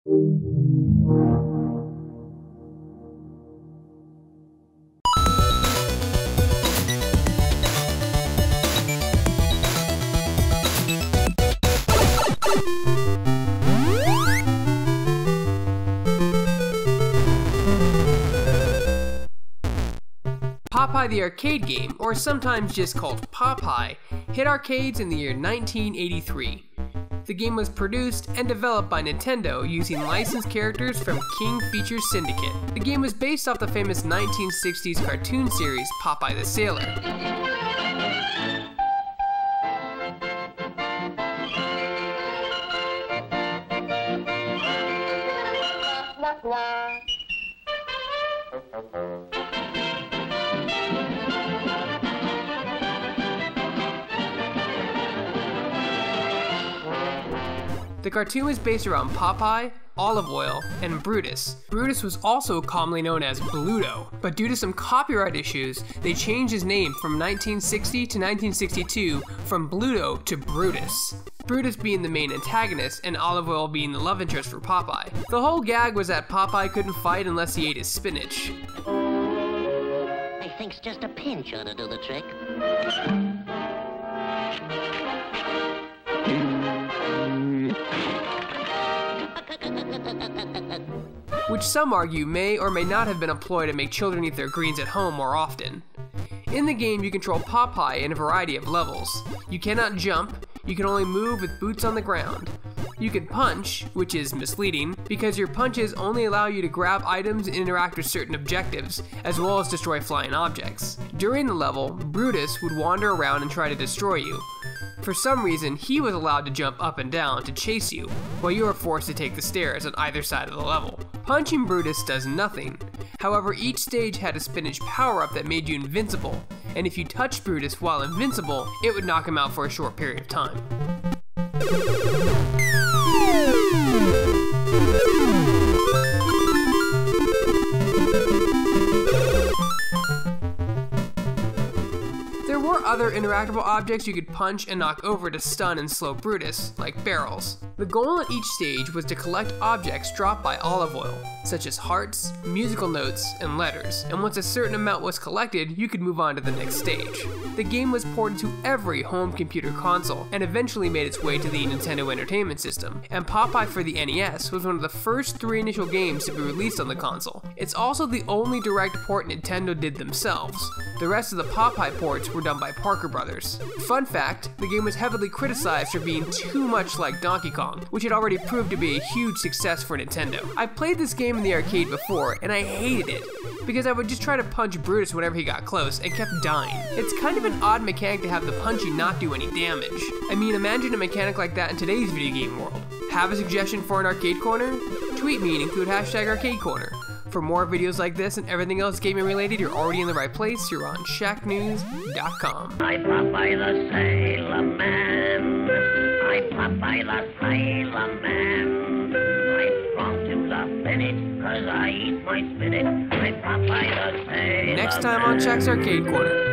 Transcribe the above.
Popeye the arcade game, or sometimes just called Popeye, hit arcades in the year 1983. The game was produced and developed by Nintendo using licensed characters from King Features Syndicate. The game was based off the famous 1960s cartoon series Popeye the Sailor. The cartoon was based around Popeye, Olive Oyl, and Brutus. Brutus was also commonly known as Bluto, but due to some copyright issues, they changed his name from 1960 to 1962 from Bluto to Brutus. Brutus being the main antagonist and Olive Oyl being the love interest for Popeye. The whole gag was that Popeye couldn't fight unless he ate his spinach. I think's just a pinch ought to do the trick. Which some argue may or may not have been a ploy to make children eat their greens at home more often. In the game, you control Popeye in a variety of levels. You cannot jump, you can only move with boots on the ground. You can punch, which is misleading, because your punches only allow you to grab items and interact with certain objectives, as well as destroy flying objects. During the level, Brutus would wander around and try to destroy you. For some reason, he was allowed to jump up and down to chase you, while you were forced to take the stairs on either side of the level. Punching Brutus does nothing. However, each stage had a spinach power-up that made you invincible, and if you touched Brutus while invincible, it would knock him out for a short period of time. There were other interactable objects you could punch and knock over to stun and slow Brutus, like barrels. The goal at each stage was to collect objects dropped by Olive Oyl, such as hearts, musical notes, and letters, and once a certain amount was collected, you could move on to the next stage. The game was ported to every home computer console, and eventually made its way to the Nintendo Entertainment System, and Popeye for the NES was one of the first 3 initial games to be released on the console. It's also the only direct port Nintendo did themselves. The rest of the Popeye ports were done by Parker Brothers. Fun fact, the game was heavily criticized for being too much like Donkey Kong, which had already proved to be a huge success for Nintendo. I played this game in the arcade before, and I hated it, because I would just try to punch Brutus whenever he got close and kept dying. It's kind of an odd mechanic to have the punching not do any damage. I mean, imagine a mechanic like that in today's video game world. Have a suggestion for an arcade corner? Tweet me and include #ArcadeCorner. For more videos like this and everything else gaming related, you're already in the right place. You're on Shacknews.com. I Popeye the Sailor Man. I Popeye the Sailor Man. I from to the finish, 'cause I eat my spinach. I Popeye the Sailor Man. Next time on Shack's Arcade Corner.